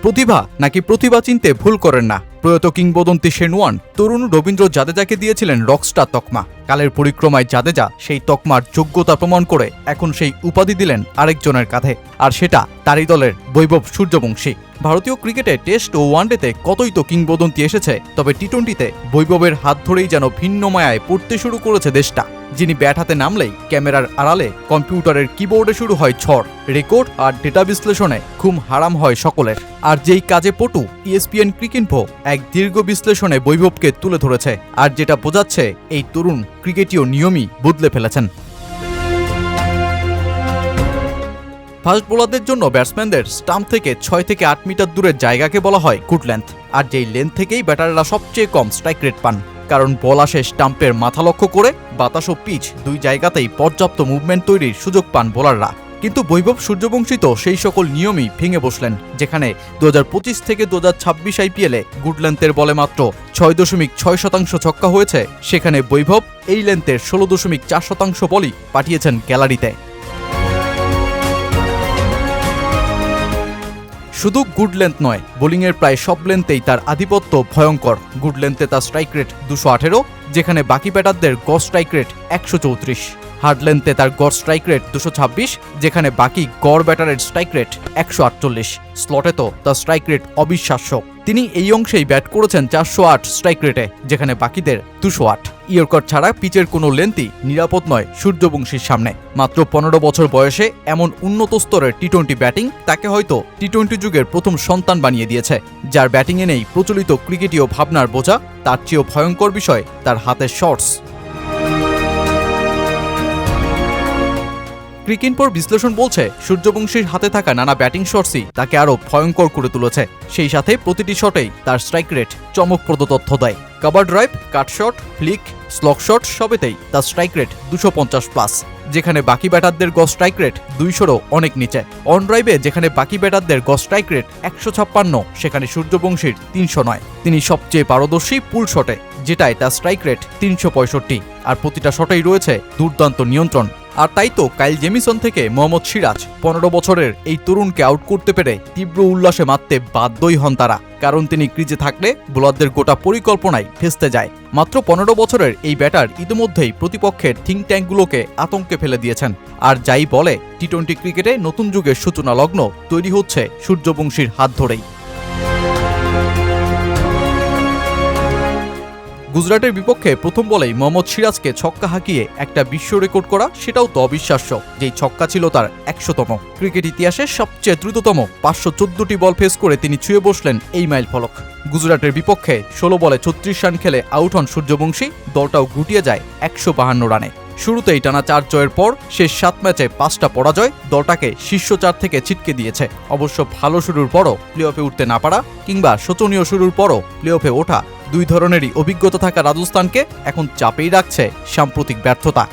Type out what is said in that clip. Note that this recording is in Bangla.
প্রতিভা নাকি প্রতিভা চিনতে ভুল করেন না। প্রয়াত কিংবদন্তি শেন ওয়ার্ন তরুণ রবীন্দ্র জাদেজাকে দিয়েছিলেন রকস্টার তকমা। কালের পরিক্রমায় জাদেজা সেই তকমার যোগ্যতা প্রমাণ করে এখন সেই উপাধি দিলেন আরেকজনের কাঁধে, আর সেটা তারই দলের বৈভব সূর্যবংশী। ভারতীয় ক্রিকেটে টেস্ট ও ওয়ানডেতে কতই তো কিংবদন্তি এসেছে, তবে টি-টোয়েন্টিতে বৈভবের হাত ধরেই যেন ভিন্ন মায়ায় পড়তে শুরু করেছে দেশটা। যিনি ব্যাট হাতে নামলেই ক্যামেরার আড়ালে কম্পিউটারের কিবোর্ডে শুরু হয় ঝড়, রেকর্ড আর ডেটা বিশ্লেষণে ঘুম হারাম হয় সকলের। আর যেই কাজে পটু ESPN ক্রিকইনফো এক দীর্ঘ বিশ্লেষণে বৈভবকে তুলে ধরেছে, আর যেটা বোঝাচ্ছে এই তরুণ ক্রিকেটীয় নিয়মই বদলে ফেলেছেন। ফাস্ট বোলারদের জন্য ব্যাটসম্যানদের স্টাম্প থেকে 6 থেকে 8 মিটার দূরের জায়গাকে বলা হয় গুড লেন্থ, আর যেই লেন্থ থেকেই ব্যাটাররা সবচেয়ে কম স্ট্রাইক রেট পান, কারণ বল আসে স্টাম্পের মাথা লক্ষ্য করে। বাতাস ও পিচ দুই জায়গাতেই পর্যাপ্ত মুভমেন্ট তৈরির সুযোগ পান বোলাররা। কিন্তু বৈভব সূর্যবংশী তো সেই সকল নিয়মই ভেঙে বসলেন, যেখানে 2025 থেকে 2026 IPL-এ গুড লেন্থের বলে মাত্র 6.6% ছক্কা হয়েছে, সেখানে বৈভব এই লেন্থের 16.4% বলই পাঠিয়েছেন গ্যালারিতে। শুধু গুড লেন্থ নয়, বোলিংয়ের প্রায় সব লেন্থেই তার আধিপত্য ভয়ঙ্কর। গুড লেন্থে তার স্ট্রাইক রেট 218, যেখানে বাকি ব্যাটারদের গড় স্ট্রাইক রেট 134। হার্ড লেন্থে তার গড় স্ট্রাইক রেট 226, যেখানে বাকি গড় ব্যাটারের স্ট্রাইক রেট 148। স্লটে তো তার স্ট্রাইক রেট অবিশ্বাস্য। তিনি এই অংশেই ব্যাট করেছেন 408 স্ট্রাইক রেটে, যেখানে বাকিদের 208। ইয়র্কার ছাড়া পিচের কোনো লেন্থই নিরাপদ নয় সূর্যবংশীর সামনে। মাত্র 15 বছর বয়সে এমন উন্নত স্তরের টি-টোয়েন্টি ব্যাটিং তাকে হয়তো টি-টোয়েন্টি যুগের প্রথম সন্তান বানিয়ে দিয়েছে। যার ব্যাটিংয়ে নেই প্রচলিত ক্রিকেটীয় ভাবনার বোঝা, তার চেয়েও ভয়ঙ্কর বিষয় তার হাতের শটস। ক্রিকইনফোর বিশ্লেষণ বলছে, সূর্যবংশীর হাতে থাকা নানা ব্যাটিং শটসই তাকে আরও ভয়ঙ্কর করে তুলেছে। সেই সাথে প্রতিটি শটেই তার স্ট্রাইক রেট চমকপ্রদ তথ্য দেয়। কভার ড্রাইভ, কাট শট, ফ্লিক, স্লগ শট সবেতেই তার স্ট্রাইক রেট 250+, যেখানে বাকি ব্যাটারদের গড় স্ট্রাইক রেট 200-রও অনেক নিচে। অন ড্রাইভে যেখানে বাকি ব্যাটারদের গড় স্ট্রাইক রেট 156, সেখানে সূর্যবংশীর 309। তিনি সবচেয়ে পারদর্শী পুল শটে, যেটায় তার স্ট্রাইক রেট 365, আর প্রতিটা শটেই রয়েছে দুর্দান্ত নিয়ন্ত্রণ। আর তাই তো কাইল জেমিসন থেকে মোহাম্মদ সিরাজ 15 বছরের এই তরুণকে আউট করতে পেরে তীব্র উল্লাসে মারতে বাধ্যই হন তারা, কারণ তিনি ক্রিজে থাকলে বোলারদের গোটা পরিকল্পনায় ফেস্তে যায়। মাত্র 15 বছরের এই ব্যাটার ইতিমধ্যেই প্রতিপক্ষের থিঙ্ক ট্যাঙ্কগুলোকে আতঙ্কে ফেলে দিয়েছেন। আর যাই বলে, টি-টোয়েন্টি ক্রিকেটে নতুন যুগের সূচনা লগ্ন তৈরি হচ্ছে সূর্যবংশীর হাত ধরেই। গুজরাটের বিপক্ষে প্রথম বলেই মোহাম্মদ সিরাজকে ছক্কা হাঁকিয়ে একটা বিশ্ব রেকর্ড করা, সেটাও তো অবিশ্বাস্য। যেই ছক্কা ছিল তার 100তম। ক্রিকেট ইতিহাসের সবচেয়ে দ্রুততম 514টি বল ফেস করে তিনি ছুঁয়ে বসলেন এই মাইল ফলক। গুজরাটের বিপক্ষে 16 বলে 36 রান খেলে আউট হন সূর্যবংশী, দলটাও গুটিয়ে যায় 152 রানে। শুরুতেই টানা 4 জয়ের পর শেষ 7 ম্যাচে 5টা পরাজয় দলটাকে শীর্ষ 4 থেকে ছিটকে দিয়েছে। অবশ্য ভালো শুরুর পরও প্লে অফে উঠতে না পারা, কিংবা শোচনীয় শুরুর পরও প্লে অফে ওঠা, দুই ধরনেরই অভিজ্ঞতা থাকা রাজস্থানকে এখন চাপেই রাখছে সাম্প্রতিক ব্যর্থতা।